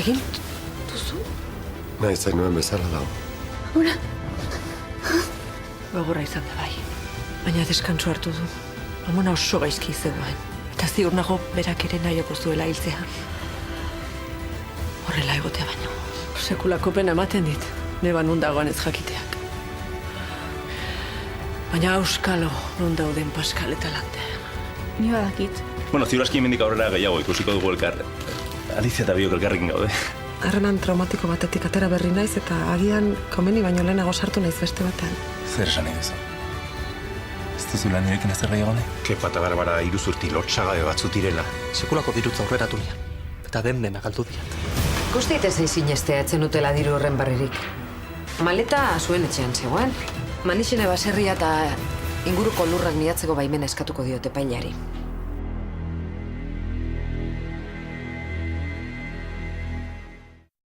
Egin duzu? Nahi zainuen bezala dago. Amona. Gogorra izan da bai. Baina deskantsu hartu du. Amona oso gaizki zegoen. Eta ziur nago berak ere nahioko zuela hiltzea. Horrela egotea baino. Sekulako pena ematen dit. Neba nun dagoan ez jakiteak. Baina auskalo nun dauden Paskal eta Lante. Ni badakit. Bueno, ziur aski hemendik aurrera gehiago ikusiko dugu elkar. Alicia eta biok elkarrekin gaude. Harreman traumatiko batetik atera berri naiz eta agian komeni baino lehenago sartu naiz beste batean. Zer esan nahi duzu? Ez duzula nirekin ez zerra egone? Kepa eta Barbara iruzurti lotxagabe batzu direla. Sekulako dirutza aurreratu nian. Eta dena galdu diat. Guztiet ezin sinestea etzen utela diru horren barririk. Maleta zuen etxean zegoen. Manixene baserria eta inguruko lurrak miatzeko baimena eskatuko diote epailari.